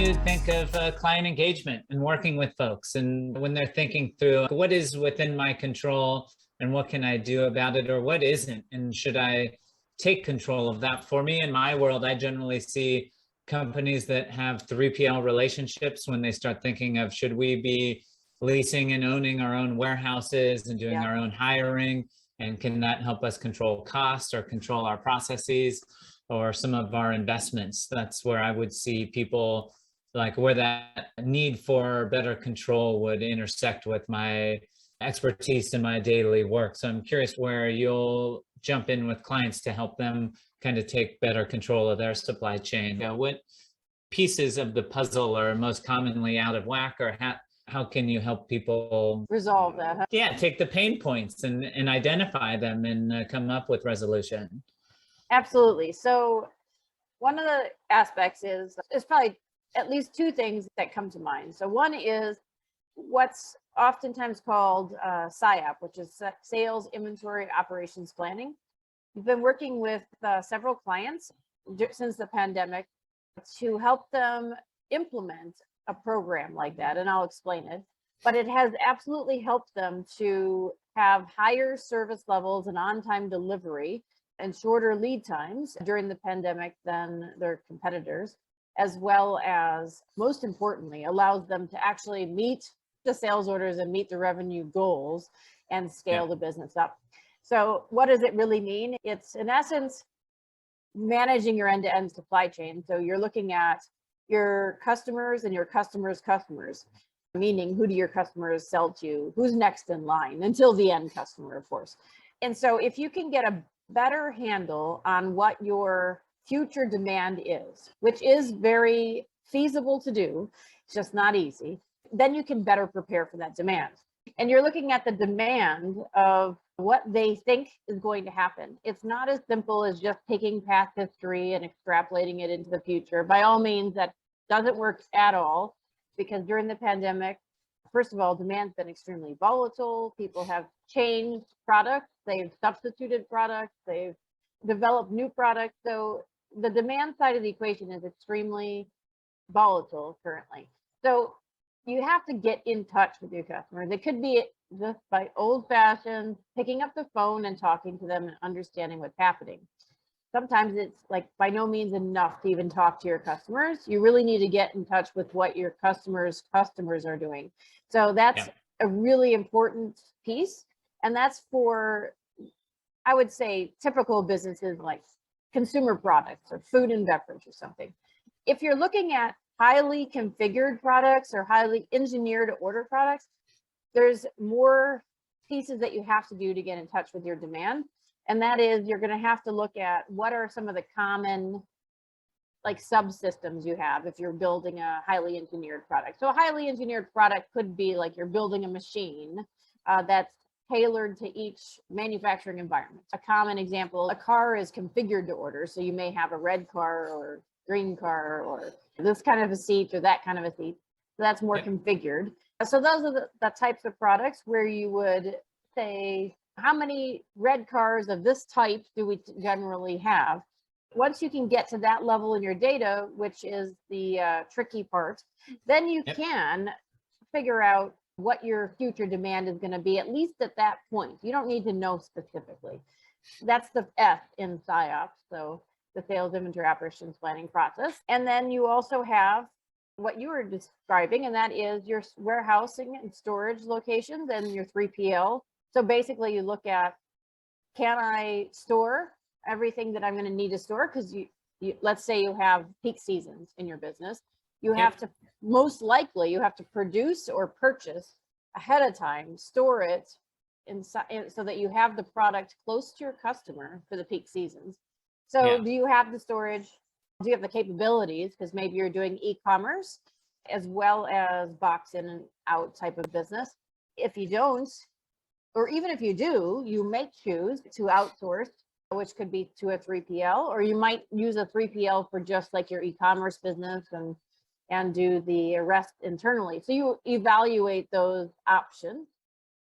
you think of client engagement and working with folks, and when they're thinking through what is within my control and what can I do about it, or what isn't, and should I take control of that? For me, in my world, I generally see companies that have 3PL relationships when they start thinking of, should we be leasing and owning our own warehouses and doing our own hiring? And can that help us control costs or control our processes or some of our investments? That's where I would see people, like, where that need for better control would intersect with my expertise in my daily work. So I'm curious where you'll jump in with clients to help them kind of take better control of their supply chain. What pieces of the puzzle are most commonly out of whack, or how can you help people resolve that? Yeah, take the pain points and identify them and come up with resolution. Absolutely. So one of the aspects is probably at least two things that come to mind. So one is what's oftentimes called SIOP, which is Sales Inventory Operations Planning. We've been working with several clients since the pandemic to help them implement a program like that, and I'll explain it. But it has absolutely helped them to have higher service levels and on-time delivery and shorter lead times during the pandemic than their competitors, as well as, most importantly, allows them to actually meet the sales orders and meet the revenue goals and scale the business up. So what does it really mean? It's, in essence, managing your end-to-end supply chain. So you're looking at your customers and your customers' customers, meaning who do your customers sell to, who's next in line until the end customer, of course. And so if you can get a better handle on what your future demand is, which is very feasible to do, it's just not easy, then you can better prepare for that demand. And you're looking at the demand of what they think is going to happen. It's not as simple as just taking past history and extrapolating it into the future. By all means, that doesn't work at all, because during the pandemic, first of all, demand's been extremely volatile. People have changed products, they've substituted products, they've developed new products. So the demand side of the equation is extremely volatile currently. So you have to get in touch with your customers. It could be just by old-fashioned picking up the phone and talking to them and understanding what's happening. Sometimes it's like by no means enough to even talk to your customers. You really need to get in touch with what your customers' customers are doing. So that's a really important piece. And that's for, I would say, typical businesses like consumer products or food and beverage or something. If you're looking at highly configured products or highly engineered to order products, there's more pieces that you have to do to get in touch with your demand. And that is, you're going to have to look at what are some of the common like subsystems you have if you're building a highly engineered product. So a highly engineered product could be like you're building a machine that's tailored to each manufacturing environment. A common example, a car is configured to order. So you may have a red car or green car or this kind of a seat or that kind of a seat. So that's more configured. So those are the types of products where you would say, how many red cars of this type do we generally have? Once you can get to that level in your data, which is the tricky part, then you can figure out what your future demand is going to be, at least at that point. You don't need to know specifically. That's the F in SIOP, so the Sales Inventory Operations Planning process. And then you also have what you were describing, and that is your warehousing and storage locations and your 3PL. So basically you look at, can I store everything that I'm going to need to store? Because you let's say you have peak seasons in your business. You have to, most likely you have to produce or purchase ahead of time, store it inside so that you have the product close to your customer for the peak seasons. So do you have the storage? Do you have the capabilities? Because maybe you're doing e-commerce as well as box in and out type of business. If you don't, or even if you do, you may choose to outsource, which could be to a 3PL, or you might use a 3PL for just like your e-commerce business and do the rest internally. So you evaluate those options